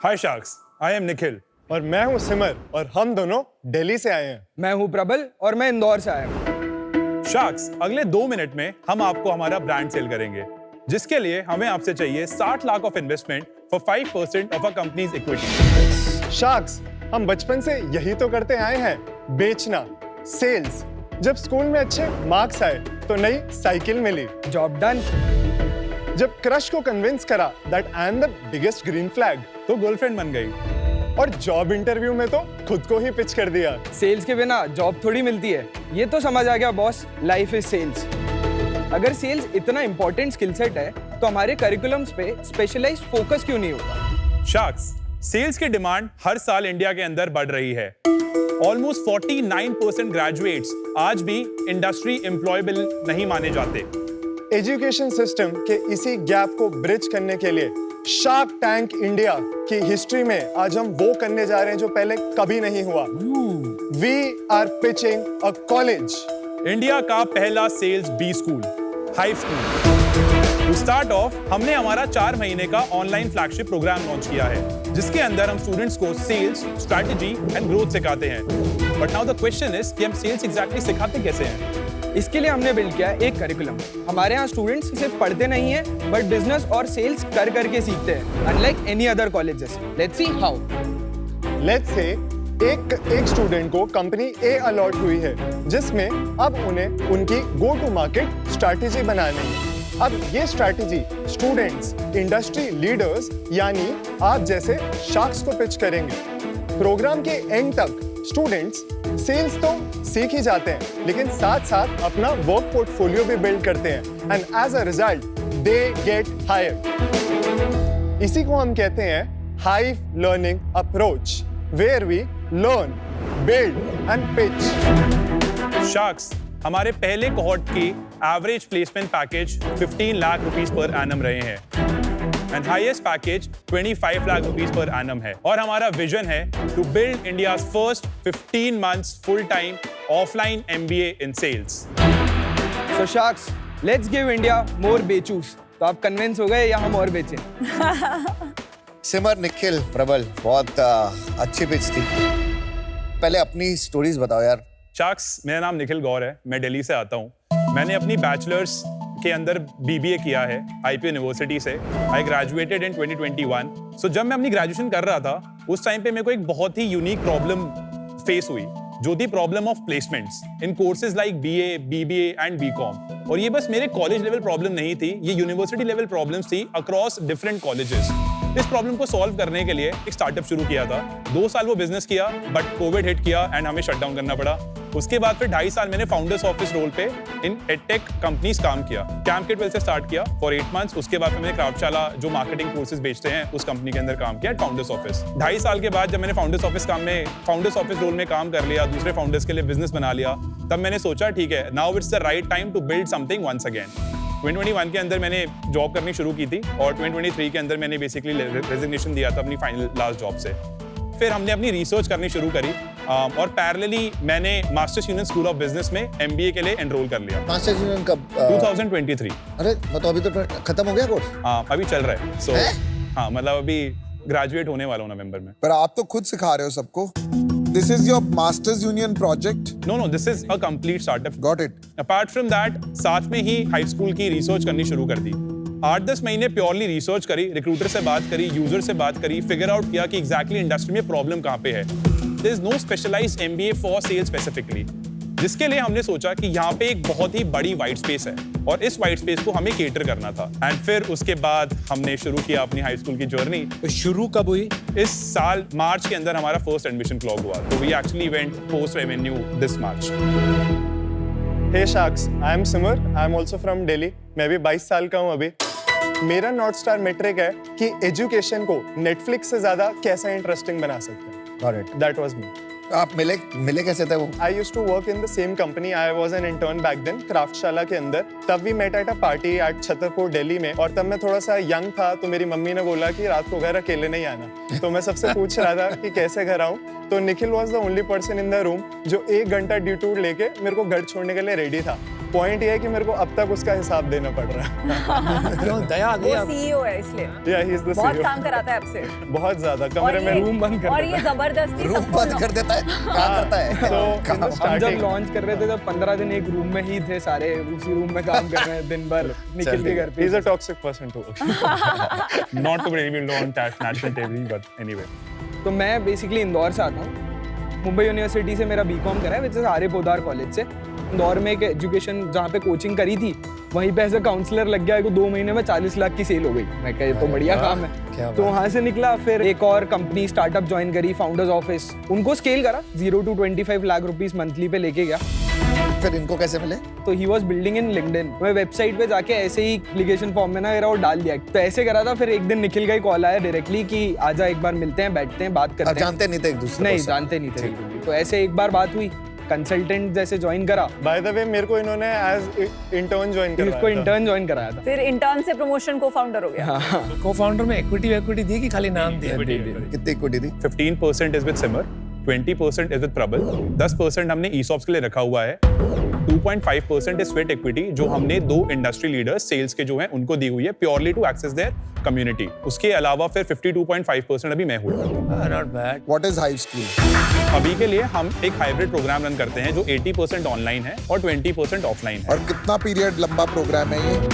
Hi sharks, I M Nikhil. और मैं हूँ सिमर और हम दोनों दिल्ली से आए हैं। मैं हूं प्रबल और मैं इंदौर से आया हूं। शार्क्स, अगले 2 मिनट में हम आपको हमारा ब्रांड सेल करेंगे, जिसके लिए हमें आपसे चाहिए 60 lakh of investment for 5% of a companies equity. Sharks, हम बचपन से यही तो करते आए हैं, बेचना, सेल्स। जब स्कूल में अच्छे मार्क्स आए तो नई साइकिल मिली। Job done. जब क्रश को कन्विंस करा that I am the biggest green flag, तो गर्लफ्रेंड बन गई। और जॉब इंटरव्यू में तो खुद को ही पिच कर दिया। सेल्स के बिना जॉब थोड़ी मिलती है, ये तो समझ आ गया बॉस। Life is sales. अगर सेल्स इतना इंपॉर्टेंट स्किल सेट है तो हमारे करिकुलम्स पे स्पेशलाइज्ड फोकस क्यों नहीं होता? शार्क्स, सेल्स की डिमांड हर साल इंडिया के अंदर बढ़ रही है। ऑलमोस्ट 49% ग्रेजुएट्स आज भी इंडस्ट्री एम्प्लॉयबल नहीं माने जाते। एजुकेशन सिस्टम के इसी गैप को ब्रिज करने के लिए शार्क टैंक इंडिया की हिस्ट्री में आज हम वो करने जा रहे हैं जो पहले कभी नहीं हुआ। We are pitching a college. India का पहला sales B school, Hive school. To start off, हमने हमारा 4 महीने का ऑनलाइन फ्लैगशिप प्रोग्राम लॉन्च किया है, जिसके अंदर हम स्टूडेंट्स को सेल्स, स्ट्रैटेजी एंड ग्रोथ सिखाते हैं। But now the question is कि हम सेल्स एग्जैक्टली सिखाते कैसे हैं? इसके लिए हमने बिल्ड किया एक करिकुलम। हमारे यहाँ स्टूडेंट्स सिर्फ पढ़ते नहीं है बट बिजनेस और सेल्स कर करके सीखते हैं, unlike any other colleges. Let's see how. Let's say एक स्टूडेंट को कंपनी ए अलॉट हुई है, जिसमें अब उन्हें उनकी गो टू मार्केट स्ट्रैटेजी बनानी है। अब ये स्ट्रैटेजी स्टूडेंट्स इंडस्ट्री लीडर्स यानी आप जैसे शार्क्स को पिच करेंगे। प्रोग्राम के एंड तक स्टूडेंट्स सेल्स तो सीख ही जाते हैं, लेकिन साथ साथ अपना वर्क पोर्टफोलियो भी बिल्ड करते हैं and as a result they get hired. इसी को हम कहते हैं Hive learning approach, where we learn, build and pitch. Sharks, हमारे पहले कोहॉर्ट की average placement package 15 lakh rupees per annum रहे हैं and highest package 25 lakh rupees per annum है। और हमारा विजन है to build India's first 15 months full time offline MBA in sales. So sharks, let's give India more बेचूस। तो आप convince हो गए या हम और बेचें? सिमर, निखिल, प्रबल, बहुत अच्छी पिच थी। पहले अपनी स्टोरीज बताओ यार। शार्क्स, मेरा नाम निखिल गौर है, मैं दिल्ली से आता हूँ। मैंने अपनी बैचलर्स के अंदर BBA किया है IPA यूनिवर्सिटी से। I graduated in 2021। सो जब मैं अपनी ग्रेजुएशन कर रहा था, उस टाइम पे मेरे को एक बहुत ही यूनिक प्रॉब्लम फेस हुई, जो थी problem of placements in courses like BA, BBA and BCom। और ये बस मेरे कॉलेज लेवल प्रॉब्लम नहीं थी, ये यूनिवर्सिटी लेवल प्रॉब्लम्स थी अक्रॉस डिफरेंट कॉलेजेस। इस प्रॉब्लम को सॉल्व करने के लिए एक स्टार्टअप शुरू किया था। 2 साल वो बिजनेस किया, बट कोविड हिट किया एंड हमें शट डाउन करना पड़ा। उसके बाद फिर 2.5 साल मैंने फाउंडर्स ऑफिस रोल पे इन एडटेक कंपनीज काम किया। कैम्पकिटवेल से स्टार्ट किया फॉर 8 मंथ्स। उसके बाद फिर मैंने क्राफ्टशाला, जो मार्केटिंग कोर्सेज बेचते हैं, उस कंपनी के अंदर काम किया फाउंडर्स ऑफिस। 2.5 साल के बाद जब मैंने फाउंडर्स ऑफिस रोल में काम कर लिया, दूसरे फाउंडर्स के लिए बिजनेस बना लिया, तब मैंने सोचा ठीक है, now it's the right time to build something once again. 2021 के अंदर मैंने जॉब करनी शुरू की थी और 2023 के अंदर मैंने बेसिकली रेजिग्नेशन दिया था अपनी फाइनल लास्ट जॉब से। फिर हमने अपनी रिसर्च करनी शुरू करी और पैरेलली मैंने masters union school of business में MBA के लिए एनरोल कर लिया। मास्टर्स यूनियन कब? 2023। अरे मतलब अभी तो खत्म हो गया कोर्स? हाँ, अभी चल रहा है। सो हाँ, मतलब अभी ग्रेजुएट होने वाला हूँ नवंबर में। पर आप तो खुद सिखा रहे हो सबको। This is your Masters Union project? No, this is a complete startup. Got it. Apart from that, साथ में ही हाई स्कूल की रिसर्च करनी शुरू कर दी। 8-10 महीने प्योरली रिसर्च करी, रिक्रूटर से बात करी, यूजर से बात करी, फिगर आउट किया कि एग्जैक्टली इंडस्ट्री में प्रॉब्लम कहाँ पे है। There is no specialized MBA for sales specifically, जिसके लिए हमने सोचा कि यहाँ पे एक बहुत ही बड़ी वाइट स्पेस है और इस वाइट स्पेस को हमें केटर करना था। एंड फिर उसके बाद हमने शुरू किया अपनी हाई स्कूल की जर्नी। तो शुरू कब हुई? इस साल मार्च के अंदर हमारा फर्स्ट एडमिशन क्लॉक हुआ, तो we actually went post revenue this March. Hey sharks, I am Simar, I am also from Delhi. मैं भी 22 साल का हूँ अभी। मेरा नॉर्थ स्टार मेट्रिक है कि एजुकेशन को नेटफ्लिक्स से ज्यादा कैसे इंटरेस्टिंग बना सकते हैं। Got it. That was me. आप मिले कैसे थे वो? I used to work in the same company. I was an intern back then, क्राफ्टशाला के अंदर। तब we met at a party at Chhatarpur Delhi में। और तब मैं थोड़ा सा यंग था, तो मेरी मम्मी ने बोला कि रात को घर अकेले नहीं आना। तो मैं सबसे पूछ रहा था कि कैसे घर आऊँ। तो Nikhil was the only person in the room जो 1 घंटा ड्यूटी लेके मेरे को घर छोड़ने के लिए रेडी था। पॉइंट ये है कि मेरे को अब तक उसका हिसाब देना पड़ रहा है। क्यों दया आ गई वो आप? सीईओ है इसलिए या ही इज द बहुत काम कराता है आपसे बहुत ज्यादा कमरे में रूम बंद कर और देता ये जबरदस्ती रूम सबको बंद कर देता है, क्या करता है? So, in the हम जब starting, लॉन्च कर रहे थे तब 15 दिन एक रूम में ही थे सारे, उसी रूम में काम कर रहे हैं दिन भर, निखिल के घर पे। he's a toxic person too. Not to reveal on national TV, but anyway. तो मैं बेसिकली इंदौर से आता हूँ, मुंबई यूनिवर्सिटी से मेरा बीकॉम करा है, which is Arya Podar college से। इंदौर में एक एजुकेशन जहाँ पे कोचिंग करी थी, वहीं पे एज अ काउंसलर लग गया, 2 महीने में 40 लाख की सेल हो गई। मैं कहा ये तो बढ़िया काम है। तो वहाँ से निकला, फिर एक और कंपनी स्टार्टअप ज्वाइन करी, फाउंडर्स ऑफिस, उनको स्केल करा 0 to 25 लाख रुपीस मंथली पे लेके गया। फिर इनको कैसे मिले? तो he was building in LinkedIn. मैं वेबसाइट पे जाके ऐसे ही एप्लीकेशन फॉर्म में ना मेरा वो डाल दिया, तो ऐसे करा था। फिर एक दिन निखिल का ही कॉल आया डायरेक्टली कि आजा एक बार मिलते हैं, बैठते हैं, बात करते आप हैं। जानते नहीं थे एक दूसरे नहीं को? जानते नहीं थे बिल्कुल भी। तो ऐसे एक बार बात हुई, कंसल्टेंट जैसे ज्वाइन करा, By the way, मेरे को इन्होंने एज इंटर्न ज्वाइन फिर कराया इसको था। इंटर्न ज्वाइन कराया था। फिर इंटर्न से प्रमोशन को फाउंडर हो गया। को-फाउंडर में इक्विटी दी कि खाली नाम दिया? कितनी इक्विटी थी? 15% is with Simar, 20% is with Prabal, 10% हमने ESOPs के लिए रखा हुआ है, 2.5% is sweat equity जो हमने 2 इंडस्ट्री लीडर्स सेल्स के जो हैं उनको दी हुई है, purely to access their community. उसके अलावा फिर 52.5% अभी मैं हूँ। Not bad. What is Hive School? अभी के लिए हम एक हाइब्रिड प्रोग्राम रन करते हैं जो 80% ऑनलाइन है और 20% ऑफलाइन है। और कितना पीरियड लंबा प्रोग्राम है ये?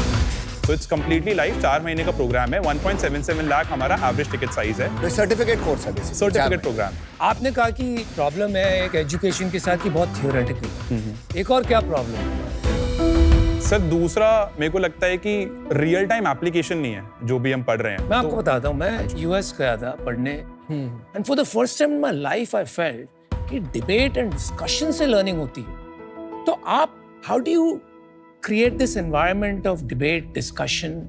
तो इट्स कंप्लीटली लाइव, 4 महीने का प्रोग्राम है, 1.77 लाख हमारा एवरेज टिकट साइज है। तो सर्टिफिकेट कोर्स है basically। Certificate program. आपने कहा कि प्रॉब्लम है एक एजुकेशन के साथ कि बहुत थियोरेटिकल। एक और क्या प्रॉब्लम है? सर दूसरा मेरे को लगता है कि रियल टाइम एप्लीकेशन नहीं है जो भी हम पढ़ रहे हैं। मैं आपको बताता हूँ, मैं यूएस गया था पढ़ने, and for the first time in my life I felt कि डिबेट एंड डिस्कशन से लर्निंग होती है। तो आप how do you create this environment of debate discussion?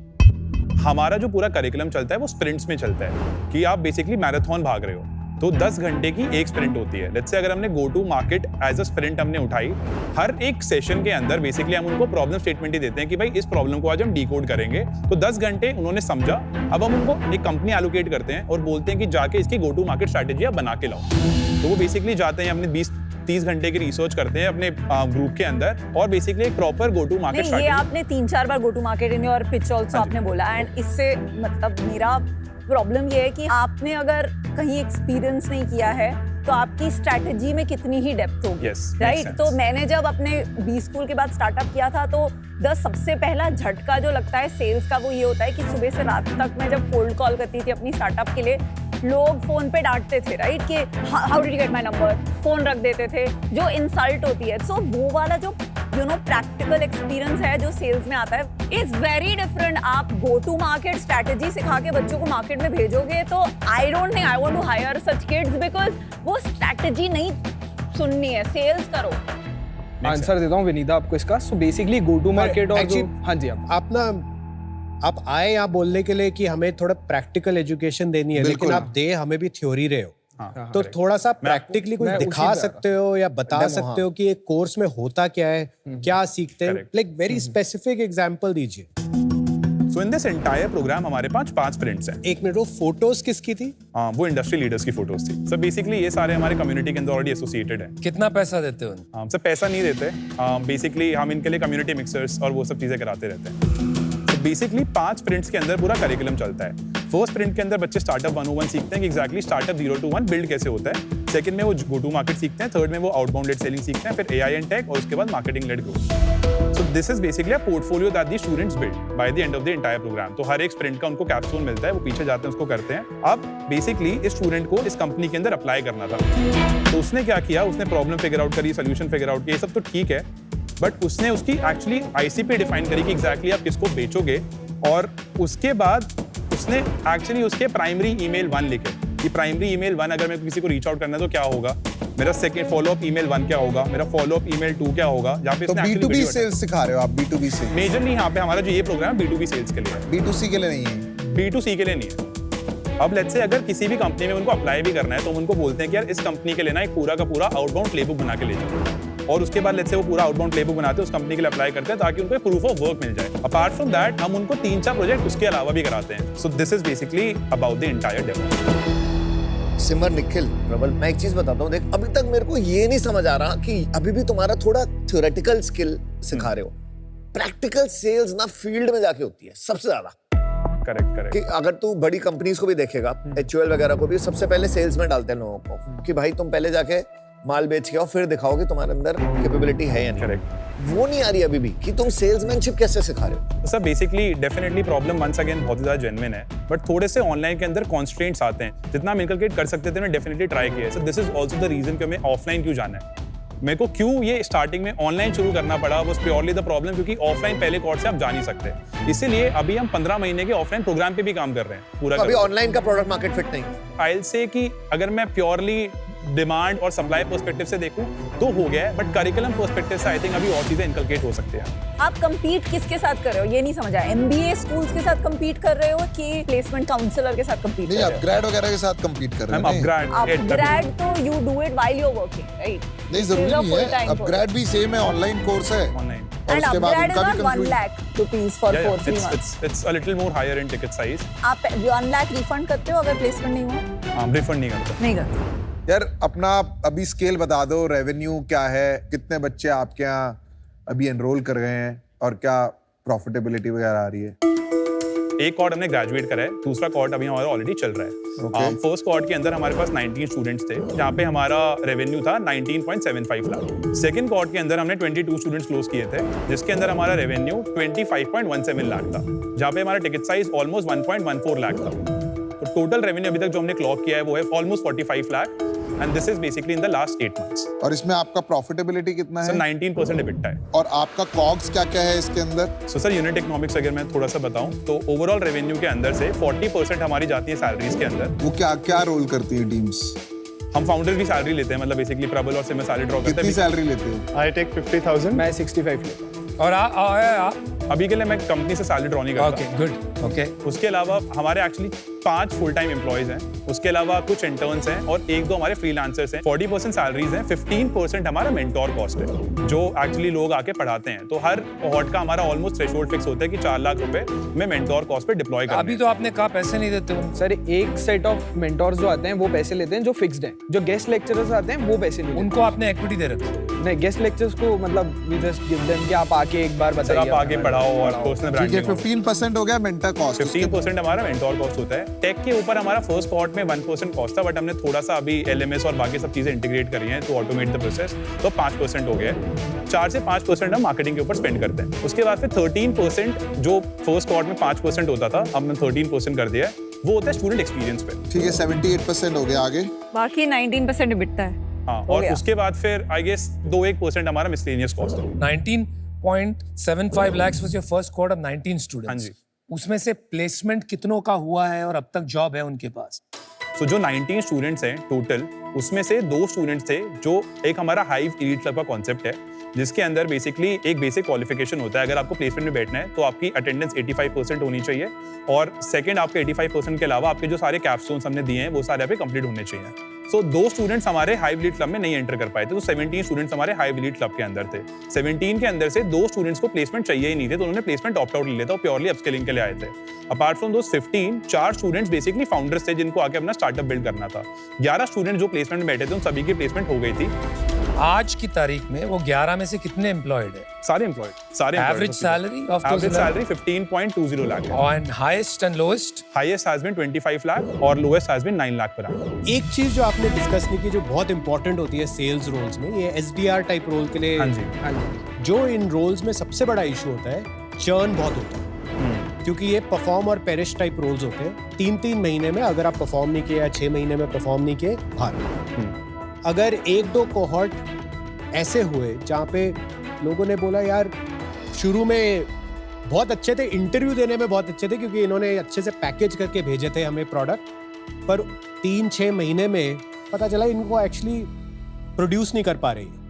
हमारा जो पूरा करिकुलम चलता है वो स्प्रिंट्स में चलता है कि आप बेसिकली मैराथन भाग रहे हो, तो 10 घंटे की एक स्प्रिंट होती है। लेट्स से अगर हमने go to market as a sprint हमने उठाई, हर एक सेशन के अंदर बेसिकली हम उनको प्रॉब्लम स्टेटमेंट ही देते हैं कि भाई इस प्रॉब्लम को आज हम डिकोड करेंगे। तो 10 घंटे उन्होंने समझा, अब हम उनको एक कंपनी एलोकेट करते हैं और बोलते हैं कि जाके इसकी गो टू मार्केट स्ट्रैटेजी आप बना के लाओ। तो वो बेसिकली जाते हैं, अपने 20-30 घंटे की रिसर्च करते हैं अपने ग्रुप के अंदर और बेसिकली एक प्रॉपर गो टू मार्केट नहीं, ये आपने 3-4 बार go to market in your pitch also आपने बोला, एंड इससे मतलब मेरा प्रॉब्लम ये है कि आपने अगर कहीं एक्सपीरियंस नहीं किया है तो आपकी स्ट्रैटेजी में कितनी ही डेप्थ होगी, Yes, makes राइट? sense. तो मैंने जब अपने बी स्कूल के बाद स्टार्टअप किया था तो सबसे पहला झटका जो लगता है सेल्स का वो ये होता है कि सुबह से रात तक मैं जब कोल्ड कॉल करती थी अपनी स्टार्टअप के लिए, लोग फोन पे डांटते थे, राइट? कि how did you get my number, phone रख देते थे, जो इंसल्ट होती है। सो वो वाला जो प्रैक्टिकल एक्सपीरियंस है जो सेल्स में आता है इज वेरी डिफरेंट। आप गो टू मार्केट स्ट्रैटेजी सिखा के बच्चों को मार्केट में भेजोगे तो I don't think I want to hire such kids, because वो स्ट्रैटेजी नहीं सुननी है, सेल्स करो। आंसर देता हूँ विनीता आपको इसका। So basically go to market और जो actually- हाँ जी आप आए यहाँ बोलने के लिए कि हमें थोड़ा प्रैक्टिकल एजुकेशन देनी है, लेकिन आप दे हमें भी थ्योरी रहे हो, हाँ, तो correct. थोड़ा सा मैं आपको- प्रैक्टिकली कुछ मैं उसी दिखा पे सकते हो या बता Demo, सकते हाँ। हो कि एक कोर्स में होता क्या है, क्या सीखते हैं, Correct. Like very specific example दीजिए। सो इन दिस एंटायर प्रोग्राम हमारे पास 5 स्प्रिंट्स हैं। एक मिनट, वो फोटोज किसकी थी? हाँ, वो इंडस्ट्री लीडर्स की फोटोज थी। सो बेसिकली ये सारे हमारे कम्युनिटी के अंदर ऑलरेडी एसोसिएटेड है। कितना पैसा देते हो? हम सब पैसा नहीं देते, बेसिकली हम इनके लिए कम्युनिटी मिक्सर्स और वो सब चीजें कराते रहते हैं। तो बेसिकली 5 स्प्रिंट्स के अंदर पूरा करिकुलम चलता है। फर्स्ट स्प्रिंट के अंदर बच्चे स्टार्टअप 101 सीखते हैं कि एग्जैक्टली स्टार्टअप 0 to 1 बिल्ड कैसे होता है। सेकंड में वो गो टू मार्केट सीखते हैं, थर्ड में वो आउटबाउंड लेड सेलिंग सीखते हैं, फिर एआई एंड टेक और उसके बाद marketing led growth. So this is basically a portfolio that the students build by the end of the entire program. तो हर एक स्प्रिंट का उनको कैप्सूल मिलता है, वो पीछे जाते हैं उसको करते हैं। अब बेसिकली इस स्टूडेंट को इस कंपनी के अंदर अप्लाई करना था, तो उसने क्या किया, उसने प्रॉब्लम फिगर आउट करी, सोल्यूशन फिगर आउट किया, ये सब तो ठीक है, बट उसने उसकी एक्चुअली आईसीपी डिफाइन करी कि एग्जैक्टली आप किसको बेचोगे, और उसके बाद उसने एक्चुअली उसके प्राइमरी ईमेल 1 लिखे कि प्राइमरी ईमेल 1 अगर मैं किसी को रीच आउट करना है तो क्या होगा, मेरा सेकंड फॉलोअप ईमेल 1 क्या होगा, मेरा फॉलोअप ईमेल 2 क्या होगा। जहाँ पे तो इसने B2B actually सेल्स सिखा रहे हो आप? B2B सेल्स मेजरली यहाँ पे हमारा जो ये प्रोग्राम है B2B सेल्स के लिए है, B2C के लिए नहीं है। B2C के लिए नहीं है। अब लेट्स से अगर किसी भी कंपनी में उनको अप्लाई भी करना है तो हम उनको बोलते हैं कि यार इस कंपनी के लिए ना एक पूरा का पूरा आउटबाउंड प्लेबुक बना के ले जाओ, और उसके बाद लेट्स से वो पूरा आउटबाउंड प्लेबुक बनाते हैं, उस कंपनी के लिए अप्लाई करते हैं ताकि उनको प्रूफ ऑफ वर्क मिल जाए। अपार्ट फ्रॉम दैट हम उनको 3-4 प्रोजेक्ट उसके अलावा भी कराते हैं। So this is basically about the entire development. Simar, Nikhil, Prabal, मैं एक चीज बताता हूँ, देख अभी तक मेरे को ये नहीं समझ आ रहा कि अभी भी तुम्हारा थोड़ा थ्योरेटिकल स्किल सिखा रहे हो। प्रैक्टिकल सेल्स ना फील्ड में जाके होती है सबसे ज्यादा। Correct correct. कि अगर तू बड़ी कंपनीज को भी देखेगा, HUL वगैरह को भी सबसे पहले सेल्स में डालते हैं लोगों को कि भाई तुम पहले जाके माल बेच के आओ, फिर दिखाओ कि तुम्हारे अंदर कैपेबिलिटी है या नहीं। करेक्ट। वो नहीं आ रही अभी भी कि तुम सेल्समैनशिप कैसे सिखा रहे हो। Sir basically definitely problem once again बहुत ज़्यादा जेन्युइन है, बट थोड़े से ऑनलाइन के अंदर कॉन्स्ट्रेंट्स आते हैं। जितना हम इनकलकेट कर सकते थे मैंने डेफिनेटली ट्राई किया है। So this is also the reason कि हमें ऑफलाइन क्यों जाना है। मेरे को क्यों ये स्टार्टिंग में ऑनलाइन शुरू करना पड़ा वाज प्योरली द प्रॉब्लम, क्योंकि ऑफलाइन पहले कोर्स से आप जा नहीं सकते। इसीलिए अभी हम 15 महीने के ऑफलाइन प्रोग्राम पे भी काम कर रहे हैं पूरा। अभी ऑनलाइन का प्रोडक्ट मार्केट फिट नहीं है। आई से कि अगर मैं प्योरली डिमांड और सप्लाई पर्सपेक्टिव से देखूं तो हो गया है, बट करिकुलम पर्सपेक्टिव से आई थिंक अभी और चीजें इनकलकेट हो सकते हैं। आप compete किसके साथ कर रहे हो ये नहीं समझ आया। MBA स्कूल्स के साथ compete कर रहे हो कि प्लेसमेंट काउंसलर के साथ compete कर नहीं, रहे हो? अपग्रेड वगैरह के साथ compete कर रहे हम हैं। अपग्रेड तो you do it while you're working, right? नहीं, जरूरी नहीं है। अपग्रेड भी सेम है, ऑनलाइन कोर्स है। ऑनलाइन और And उसके बाद upgrade is उनका not भी 1 conclusion- lakh rupees for 4-3 months. it's a little more higher in ticket size. आप 1 लाख रिफंड करते हो अगर प्लेसमेंट नहीं हुआ? हम रिफंड नहीं करते। नहीं करते। यार अपना अभी स्केल बता दो, रेवेन्यू क्या है, कितने बच्चे आपके यहाँ अभी एनरोल कर गए हैं और क्या प्रॉफिटेबिलिटी वगैरह आ रही है? एक कॉर्ड हमने ग्रेजुएट करा है, दूसरा कॉर्ड अभी हमारा ऑलरेडी चल रहा है। Okay. फर्स्ट कॉर्ड के अंदर हमारे पास 19 स्टूडेंट्स थे, जहाँ पे हमारा रेवेन्यू था 19.75 लाख। सेकंड कॉर्ड के अंदर हमने 22 स्टूडेंट्स क्लोज किए थे, जिसके अंदर हमारा रेवेन्यू 25.17 लाख था, जहाँ पे हमारा टिकट साइज ऑलमोस्ट 1.14 लाख था। तो टोटल रेवेन्यू अभी तक जो हमने क्लॉक किया है वो है almost 45 lakh, and this is basically in the last 8 months. और इसमें आपका प्रॉफिटेबिलिटी कितना सर है? 19% EBITDA है। और आपका कॉग्स क्या क्या है इसके अंदर? सो सर यूनिट इकोनॉमिक्स अगर मैं थोड़ा सा बताऊं तो ओवरऑल रेवेन्यू के अंदर से 40% हमारी जाती है सैलरीज के अंदर। वो क्या क्या रोल करती है टीम्स? हम फाउंडर्स भी सैलरी लेते हैं, मतलब बेसिकली प्रबल और से मैं सैलरी ड्रॉ करते कितनी हैं। सैलरी लेते हो? I take 50,000. मैं 65 लेता हूँ। और आप अभी के लिए मैं कंपनी से सैलरी ड्रॉ नहीं करता। Okay good okay. उसके अलावा हमारे एक्चुअली 5 फुल टाइम एम्प्लॉयज हैं, उसके अलावा कुछ इंटर्न्स हैं और 1-2 हमारे फ्रीलांसर्स हैं। 40% सैलरीज हैं, 15% हमारा मेंटोर कॉस्ट है जो एक्चुअली लोग आके पढ़ाते हैं। तो हर कोहॉर्ट का हमारा ऑलमोस्ट थ्रेशोल्ड फिक्स होता है कि 4 लाख रुपए में मेंटोर कॉस्ट पे डिप्लॉय करना। अभी तो आपने कहा पैसे नहीं देते हो। सर एक सेट ऑफ मेंटोर्स जो आते हैं वो पैसे लेते हैं जो फिक्स्ड हैं। जो गेस्ट लेक्चरर्स आते हैं वो पैसे नहीं लेते। उनको आपने इक्विटी दे रखी है। नहीं, गेस्ट लेक्चर्स को मतलब वी जस्ट गिव देम कि आप आके एक बार सर बताइए। आप आगे पढ़ाओ और पर्सनल ठीक है, ब्रांडिंग। 15% हो गया मेंटर कॉस्ट। 15% हमारा मेंटोर कॉस्ट होता है। टेक के ऊपर हमारा फर्स्ट कोहॉर्ट में 1% कॉस्ट था, बट हमने थोड़ा सा अभी LMS और बाकी सब चीजें इंटीग्रेट करी हैं टू ऑटोमेट द प्रोसेस, तो 5% हो गया है। 4 से 5% हम मार्केटिंग के ऊपर स्पेंड करते हैं। उसके बाद फिर 13% जो फर्स्ट कोहॉर्ट में 5% होता था हमने 13% कर दिया है, वो होता है स्टूडेंट एक्सपीरियंस पे। ठीक है, 78% हो गया। आगे बाकी 19% बिकता है। हाँ, हो और गया। उसके बाद फिर आई गेस 2-1% हमारा मिसलेनियस कॉस्ट है। 19.75 lakhs was your first cohort of 19 students. हाँ जी। उसमें से प्लेसमेंट कितनों का हुआ है और अब तक जॉब है उनके पास? सो जो 19 स्टूडेंट्स हैं टोटल, उसमें से 2 स्टूडेंट्स थे जो एक हमारा हाइव एलीट क्लब का कॉन्सेप्ट है, जिसके अंदर बेसिकली एक बेसिक क्वालिफिकेशन होता है। अगर आपको प्लेसमेंट में बैठना है तो आपकी अटेंडेंस 85% होनी चाहिए, और सेकंड आपके 85% के अलावा आपके जो सारे कैप्स्टोन्स हमने दिए हैं वो सारे आपके कंप्लीट होने चाहिए। सो 2 स्टूडेंट्स हमारे हाई एलीट क्लब में नहीं एंटर कर पाए थे, तो 17 स्टूडेंट्स हमारे हाई एलीट क्लब के अंदर थे। 17 के अंदर से 2 स्टूडेंट्स को प्लेसमेंट चाहिए ही नहीं थे, तो उन्होंने प्लेसमेंट ऑप्ट आउट ले लिया था, प्योरली अपस्किलिंग के लिए आए थे। Apart from those 15, 4 students basically founders थे जिनको आके अपना स्टार्टअप बिल्ड करना था। 11 स्टूडेंट जो प्लेसमेंट में बैठे थे उन सभी की प्लेसमेंट हो गई थी। आज की तारीख में वो 11 में से कितने एम्प्लॉयड है? सारे employed. Average salary of average salary 15.20 lakh है। And highest and lowest? Highest has been 25 lakh और लोएस्ट हैज बीन 9 लाख पर annum। एक चीज जो आपने डिस्कस नहीं की जो बहुत इंपॉर्टेंट होती है सेल्स रोल्स में, ये SDR टाइप रोल के लिए हाँ जी। जो इन रोल्स में सबसे बड़ा इशू होता है, चर्न बहुत होता है, क्योंकि ये परफॉर्म और पेरिश टाइप रोल्स होते हैं। 3-3 महीने में अगर आप परफॉर्म नहीं किए या 6 महीने में परफॉर्म नहीं किए, बाहर। अगर 1-2 कोहॉर्ट ऐसे हुए जहाँ पे लोगों ने बोला यार शुरू में बहुत अच्छे थे, इंटरव्यू देने में बहुत अच्छे थे क्योंकि इन्होंने अच्छे से पैकेज करके भेजे थे हमें प्रोडक्ट, पर 3-6 महीने में पता चला इनको एक्चुअली प्रोड्यूस नहीं कर पा रही है।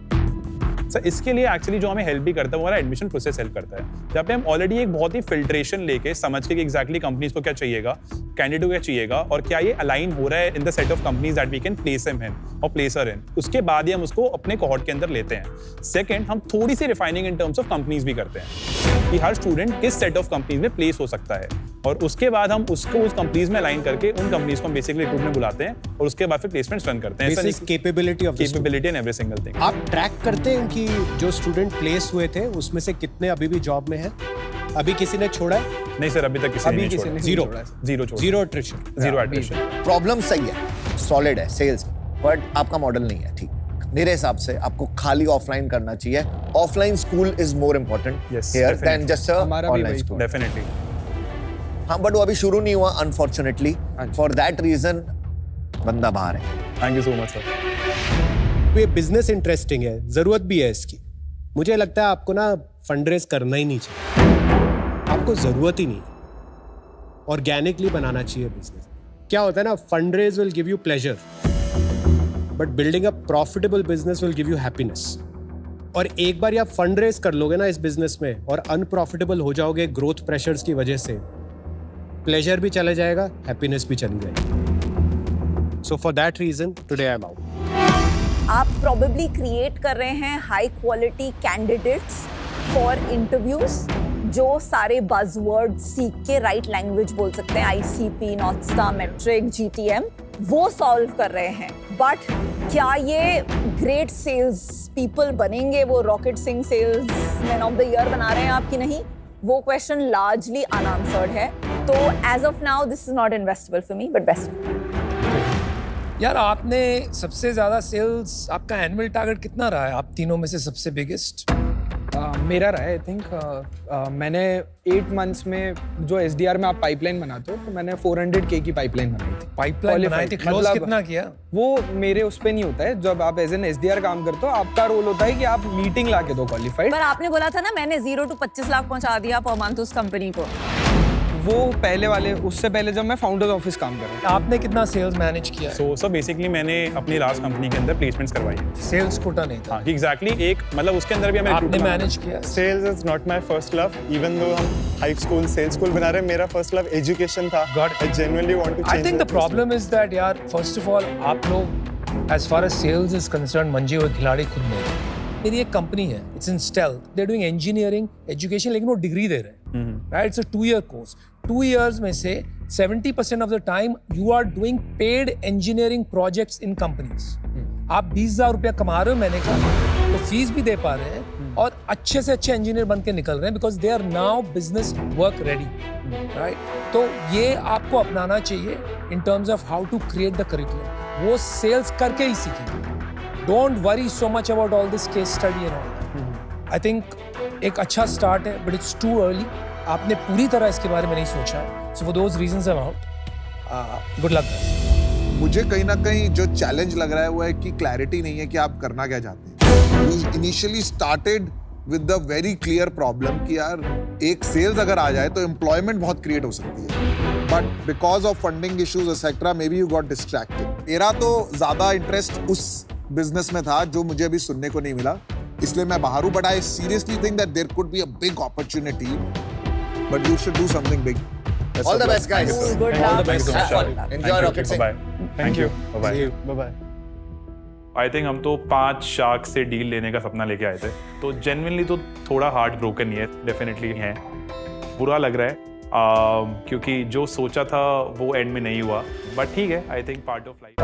सर इसके लिए एक्चुअली जो हमें हेल्प भी करता है वो हमारा एडमिशन प्रोसेस हेल्प करता है, जहाँ पे हम ऑलरेडी एक बहुत ही फिल्ट्रेशन लेके समझ के कि एग्जैक्टली कंपनीज को क्या चाहिएगा, कैंडिडेट को क्या चाहिएगा, और क्या ये अलाइन हो रहा है in the set of companies that we can place him in or place हर इन। उसके बाद ही हम उसको अपने कोहॉर्ट के अंदर लेते हैं। सेकंड, हम थोड़ी सी refining in terms of companies भी करते हैं कि हर स्टूडेंट किस सेट ऑफ कंपनीज में प्लेस हो सकता है, और उसके बाद हम उसको उस कंपनीज में अलाइन करके उन कंपनीज को हम बेसिकली रिक्रूटमेंट बुलाते हैं और उसके बाद फिर प्लेसमेंट्स रन करते हैं. This is capability of capability in every single thing. आप ट्रैक करते हैं कि जो स्टूडेंट प्लेस हुए थे उसमें से कितने अभी भी जॉब में हैं? अभी किसी ने छोड़ा है? नहीं सर, अभी तक किसी ने अभी नहीं किसी छोड़ा. ने Zero. छोड़ा है। Zero attrition. Zero attrition. Problem सही है, सॉलिड है सेल्स, बट आपका मॉडल नहीं है ठीक. मेरे हिसाब से आपको खाली ऑफलाइन करना चाहिए. Offline school is more important Yes, here definitely. Then just हमारा भी ऑनलाइन वही स्कूल. डेफिनेटली. हाँ, बट वो अभी शुरू नहीं हुआ अनफॉर्चुनेटली. हाँ जी. फॉर दैट रीजन बंदा बाहर है. Thank you so much sir. ये बिजनेस इंटरेस्टिंग है, जरूरत भी है इसकी. मुझे लगता है आपको ना फंड रेज करना ही नहीं चाहिए, आपको जरूरत ही नहीं. ऑर्गेनिकली बनाना चाहिए बिजनेस. क्या होता है ना, fund raise will give you pleasure, but building a profitable business will give you happiness. और एक बार आप फंड रेज कर लोगे ना इस बिजनेस में और अनप्रॉफिटेबल हो जाओगे ग्रोथ प्रेशर्स की वजह से, प्लेजर भी चला जाएगा, हैप्पीनेस भी चली जाएगी. So for that reason today I am out. आप प्रोबेबली क्रिएट कर रहे हैं high quality candidates for interviews जो सारे बज़वर्ड सीख के राइट लैंग्वेज बोल सकते हैं, ICP, north star metric, GTM, वो सॉल्व कर रहे हैं. बट क्या ये ग्रेट सेल्स पीपल बनेंगे, वो Rocket Singh salesman of the year बना रहे हैं आपकी? नहीं, वो क्वेश्चन लार्जली अनआंसर्ड है. तो as of now this is not investable for me, but best. यार आपने सबसे ज्यादा सेल्स, आपका एनुअल टारगेट कितना रहा है आप तीनों में से सबसे बिगेस्ट? मेरा रहा है आई थिंक. मैंने 8 मंथ्स में जो SDR में आप पाइपलाइन बनाते हो, तो मैंने 400K की पाइपलाइन बनाई थी. पाइपलाइन बनाई थी, क्लोज कितना किया? वो मेरे उस पे नहीं होता है. जब आप एज एन SDR काम करते हो, आपका रोल होता है कि आप मीटिंग ला के दो क्वालिफाइड. पर आपने बोला था ना मैंने 0 to 25 लाख पहुंचा दिया पर मंथ उस कंपनी को. वो पहले वाले, उससे पहले जब मैं फाउंडर्स ऑफिस काम कर रहा था. आपने कितना सेल्स मैनेज किया? सो बेसिकली मैंने अपनी लास्ट कंपनी के अंदर प्लेसमेंट्स करवाई है. सेल्स कोटा नहीं था. हाँ एग्जैक्टली. एक मतलब उसके अंदर भी हमें आपने recruitment- मैनेज किया? Sales is not my first love. Even though हम हाई स्कूल सेल्स स्कूल बना रहे हैं, मेरा फर्स्ट लव एजुकेशन था. Got it. I genuinely want to I change. think the problem is that यार फर्स्ट ऑफ ऑल आप लोग as far as sales is concerned मंजे हुए खिलाड़ी खुद नहीं हैं. मेरी एक कंपनी है, it's in stealth. They're doing engineering, education, लेकिन वो डिग्री दे रहे हैं. Right? It's a 2-year course. 2 years में से 70% of the time you are doing paid engineering projects in companies. आप 20,000 रुपया कमा रहे हो महीने का, तो फीस भी दे पा रहे हैं और अच्छे से अच्छे इंजीनियर बन के निकल रहे हैं because they are now business work ready. Right? तो ये आपको अपनाना चाहिए in terms of how to create the curriculum. वो सेल्स करके ही सीखेंगे. Don't worry so much about all this case study and all. I think एक अच्छा स्टार्ट है, बट इट्स टू अर्ली. आपने पूरी तरह इसके बारे में नहीं सोचा है. So for those reasons I am out. Good luck. मुझे कहीं ना कहीं जो चैलेंज लग रहा है वो है कि क्लैरिटी नहीं है कि आप करना क्या चाहते हैं. You initially started with the very clear problem कि यार एक सेल्स अगर आ जाए तो एम्प्लॉयमेंट बहुत क्रिएट हो सकती है, but because of funding issues etcetera may be you got distracted. मेरा तो ज्यादा इंटरेस्ट उस बिजनेस में था जो मुझे अभी सुनने को नहीं मिला, इसलिए मैं बाहर हूं. But I seriously think that there could be a big opportunity, but you should do something big. All the best, guys. Good All the luck. best. Good luck. Enjoy Rocket Singh. Bye. Thank you. Bye. Bye bye. I think हम तो 5 shark से deal लेने का सपना लेके आए थे, तो जेन्युइनली तो थोड़ा हार्ट ब्रोकन ही है, डेफिनेटली है. बुरा लग रहा है क्योंकि जो सोचा था वो एंड में नहीं हुआ, बट ठीक है. I think part of life.